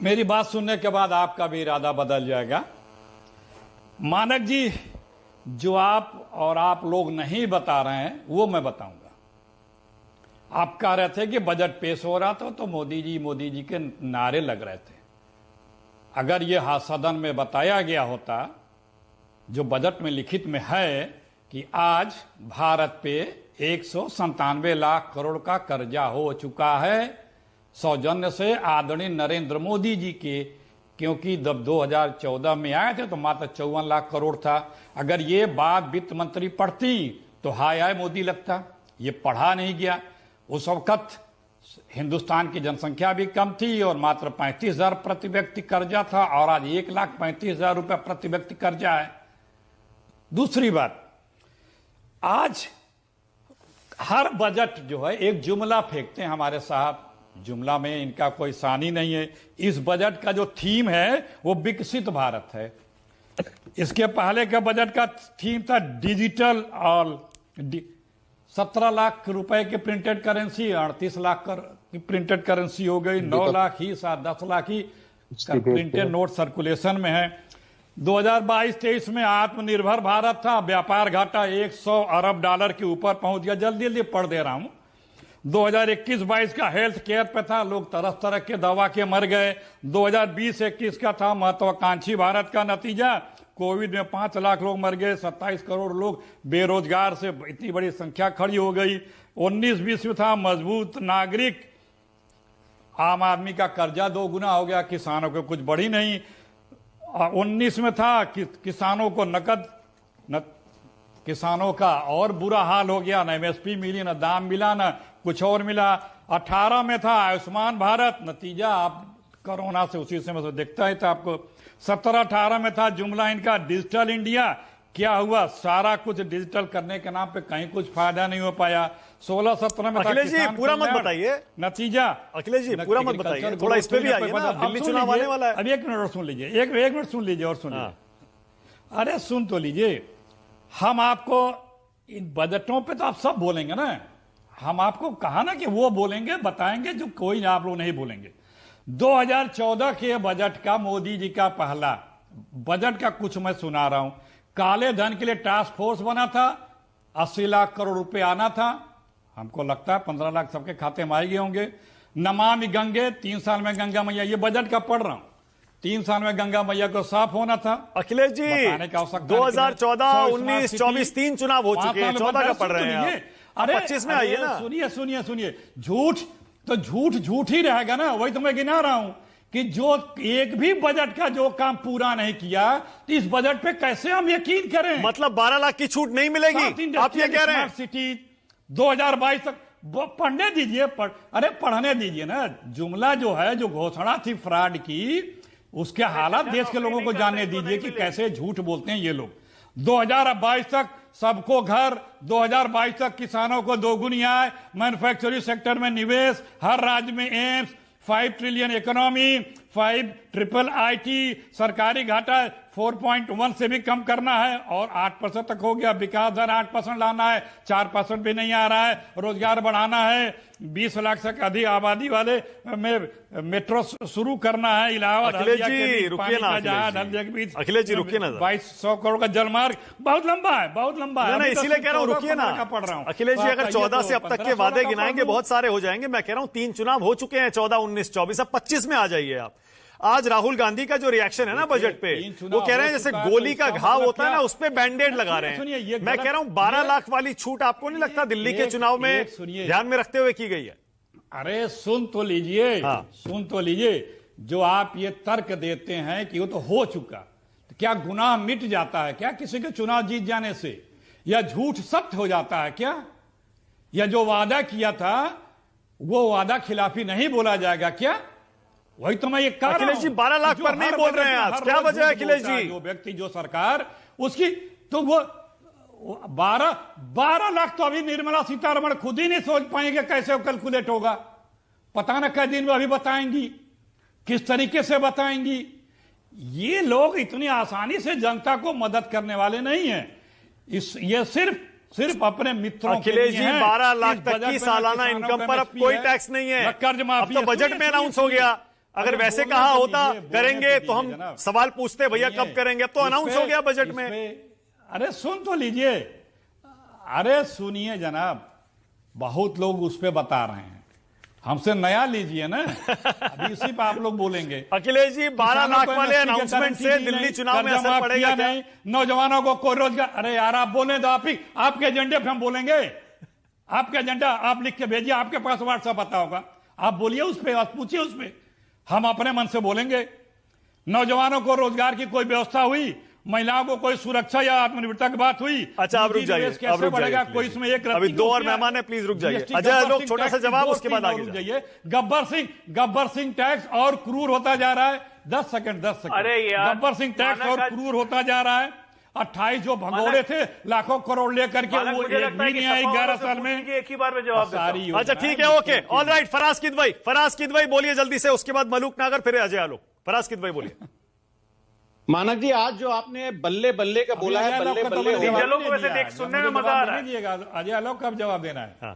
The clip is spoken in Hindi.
मेरी बात सुनने के बाद आपका भी इरादा बदल जाएगा। मानक जी, जो आप लोग नहीं बता रहे हैं वो मैं बताऊंगा। आप कह रहे थे कि बजट पेश हो रहा था तो मोदी जी के नारे लग रहे थे। अगर ये सदन में बताया गया होता, जो बजट में लिखित में है, कि आज भारत पे 197 लाख करोड़ का कर्जा हो चुका है सौजन्य से आदरणीय नरेंद्र मोदी जी के, क्योंकि जब 2014 में आए थे तो मात्र 54 लाख करोड़ था। अगर ये बात वित्त मंत्री पढ़ती तो हाय मोदी लगता। ये पढ़ा नहीं गया। उस वक्त हिंदुस्तान की जनसंख्या भी कम थी और मात्र 35,000 प्रति व्यक्ति कर्जा था, और आज 1,35,000 रुपये प्रति व्यक्ति कर्जा है। दूसरी बात, आज हर बजट जो है एक जुमला फेंकते हैं हमारे साहब। जुमला में इनका कोई सानी नहीं है। इस बजट का जो थीम है वो विकसित भारत है। इसके पहले का बजट का थीम था डिजिटल, और 17 लाख रुपए की प्रिंटेड करेंसी 38 लाख की प्रिंटेड करेंसी हो गई। 9 लाख ही 10 लाख ही प्रिंटेड नोट सर्कुलेशन में है। 2022-23 में आत्मनिर्भर भारत था, व्यापार घाटा 100 अरब डॉलर के ऊपर पहुंच गया। जल्दी जल्दी पढ़ दे रहा हूं। 2021-22 का हेल्थ केयर पे था, लोग तरह तरह के दवा के मर गए। 2020-21 का था महत्वाकांक्षी भारत का नतीजा, कोविड में 5 लाख लोग मर गए, 27 करोड़ लोग बेरोजगार से इतनी बड़ी संख्या खड़ी हो गई। 19-20 में था मजबूत नागरिक, आम आदमी का कर्जा 2 गुना हो गया, किसानों को कुछ बढ़ी नहीं। 19 में था कि किसानों को किसानों का और बुरा हाल हो गया, न एमएसपी मिली, न दाम मिला, न कुछ और मिला। 18 में था आयुष्मान भारत, नतीजा आप कोरोना से उसी समय से देखता ही था आपको। 17-18 में था जुमला इनका डिजिटल इंडिया, क्या हुआ? सारा कुछ डिजिटल करने के नाम पे कहीं कुछ फायदा नहीं हो पाया। 16-17 में अखिलेश जी पूरा मत बताइए, नतीजा अखिलेश जी पूरा मत बताइए, थोड़ा इस पे भी आइए ना, दिल्ली चुनाव आने वाला है। अब 1 मिनट और सुन लीजिए, एक मिनट सुन लीजिए और सुनिए। अरे सुन तो लीजिए, हम आपको इन बजटों पे तो आप सब बोलेंगे ना। हम आपको कहा ना कि वो बोलेंगे, बताएंगे जो कोई आप लोग नहीं बोलेंगे। 2014 के बजट का, मोदी जी का पहला बजट का कुछ मैं सुना रहा हूं। काले धन के लिए टास्क फोर्स बना था, 80 लाख करोड़ रुपए आना था। हमको लगता है 15 लाख सबके खाते में आए गए होंगे। नमामि गंगे, 3 साल में गंगा मैया, ये बजट का पढ़ रहा हूं, 3 साल में गंगा मैया को साफ होना था। अखिलेश जी 2014, 19, 24 3 चुनाव हो चुके हैं, 14 का पढ़ रहे हैं। अरे 25 में आइए ना। सुनिए, झूठ तो झूठ ही रहेगा ना। वही तो मैं गिना रहा हूं कि जो एक भी बजट का जो काम पूरा नहीं किया, तो इस बजट पे कैसे हम यकीन करें? मतलब 12 लाख की छूट नहीं मिलेगी, आप ये कह रहे हैं? सिटी 2022 तक पढ़ने दीजिए, अरे पढ़ने दीजिए ना। जुमला जो है, जो घोषणा थी फ्रॉड की, उसके हालात देश के लोगों को जानने दीजिए कि कैसे झूठ बोलते हैं ये लोग। 2022 तक सबको घर, 2022 तक किसानों को 2 गुनी आय, मैन्युफैक्चरिंग सेक्टर में निवेश, हर राज्य में AIIMS, 5 trillion economy, 5 triple IT, सरकारी घाटा 4.1 से भी कम करना है और 8% तक हो गया। विकास दर 8% लाना है, 4% भी नहीं आ रहा है। रोजगार बढ़ाना है, 20 लाख से अधिक आबादी वाले में मेट्रो शुरू करना है। इलाहाबाद अखिलेश जी रुकिए ना, अखिलेश जी रुकिए ना। 2200 करोड़ का जलमार्ग बहुत लंबा है, बहुत लंबा है। इसीलिए कह रहा हूं रुकिए ना। पढ़ रहा हूं अखिलेश जी, अगर 14 से अब तक के वादे गिनाएंगे बहुत सारे हो जाएंगे। मैं कह रहा हूं 3 चुनाव हो चुके हैं, 14, 19, 24, अब 25 में आ जाइए आप। आज राहुल गांधी का जो रिएक्शन है ना बजट पे, वो कह रहे हैं जैसे गोली का घाव होता है ना, उस पे बैंडेड लगा रहे हैं। मैं कह रहा हूं 12 लाख वाली छूट आपको नहीं लगता दिल्ली के चुनाव में ध्यान में रखते हुए की गई है? अरे सुन तो लीजिए, सुन तो लीजिए। जो आप ये तर्क देते हैं कि वो तो हो चुका, तो क्या गुनाह मिट जाता है क्या किसी के चुनाव जीत जाने से? या झूठ सत्य हो जाता है क्या? या जो वादा किया था वो वादा खिलाफी नहीं बोला जाएगा क्या? वही तो मैं ये कह रहा हूं। अखिलेश जी 12 लाख पर नहीं बोल रहे हैं आज, क्या वजह है अखिलेश जी? जो व्यक्ति, जो सरकार, उसकी तो वो 12 लाख तो अभी निर्मला सीतारमण खुद ही नहीं सोच पाएंगे कैसे कैलकुलेट होगा। पता ना कई दिन में अभी बताएंगी, किस तरीके से बताएंगी। ये लोग इतनी आसानी से जनता को मदद करने वाले नहीं है। ये सिर्फ अपने मित्रों के लिए। अखिलेश जी 12 लाख तक की सालाना इनकम पर अब कोई टैक्स नहीं है, कर्ज माफी अब तो बजट में अनाउंस हो गया। अगर वैसे बोलने कहा तो होता दीजिए, बोलने करेंगे तो तो हम दीजिए जनाब। सवाल पूछते भैया कब करेंगे, अब तो अनाउंस हो गया बजट में। अरे सुन तो लीजिए, अरे सुनिए जनाब, बहुत लोग उस पे बता रहे हैं, हमसे नया लीजिए ना। अभी इसी पे आप लोग बोलेंगे। अखिलेश जी 12 लाख वाले किसानों को अनाउंसमेंट MSP से दी दिल्ली नहीं, चुनाव में कर्जा असर माफ पड़ेगा किया क्या? नहीं, नौजवानों को कोई रोजगार। अरे यार आप बोले तो आप ही, आपके एजेंडे पे हम बोलेंगे। आपका एजेंडा आप लिख के भेजिए, आपके पास व्हाट्सएप आता होगा, आप बोलिए उस पर, आप पूछिए उस पर, हम अपने मन से बोलेंगे। नौजवानों को रोजगार की कोई व्यवस्था हुई, महिलाओं को कोई सुरक्षा या आत्मनिर्भरता की बात हुई? अच्छा आप रुक जाइए, कैसे बढ़ेगा? कोई इसमें एक अभी दो और मेहमान है, प्लीज रुक जाइए। अजय आलोक छोटा सा जवाब, उसके बाद आगे जाइए। गब्बर सिंह टैक्स और क्रूर होता जा रहा है। 10 सेकंड। अरे यार, गब्बर सिंह टैक्स और क्रूर होता जा रहा है। 28 जो भगोड़े थे लाखों करोड़ लेकर के, वो मुझे एक लगता भी है कि नहीं आई 11 साल में। एक ही बार में जवाब देता हूं। सारी अच्छा ठीक है, okay, all right. Faraz Kidwai बोलिए जल्दी से, उसके बाद मलूक नागर, फिर अजय आलोक। फराज किदवई बोलिए। मानक जी, आज जो आपने बल्ले बल्ले का बोला है, बल्ले बल्ले डीजलों को वैसे देख सुनने में मजा आ रहा है। अजय आलोक कब जवाब देना है? हाँ।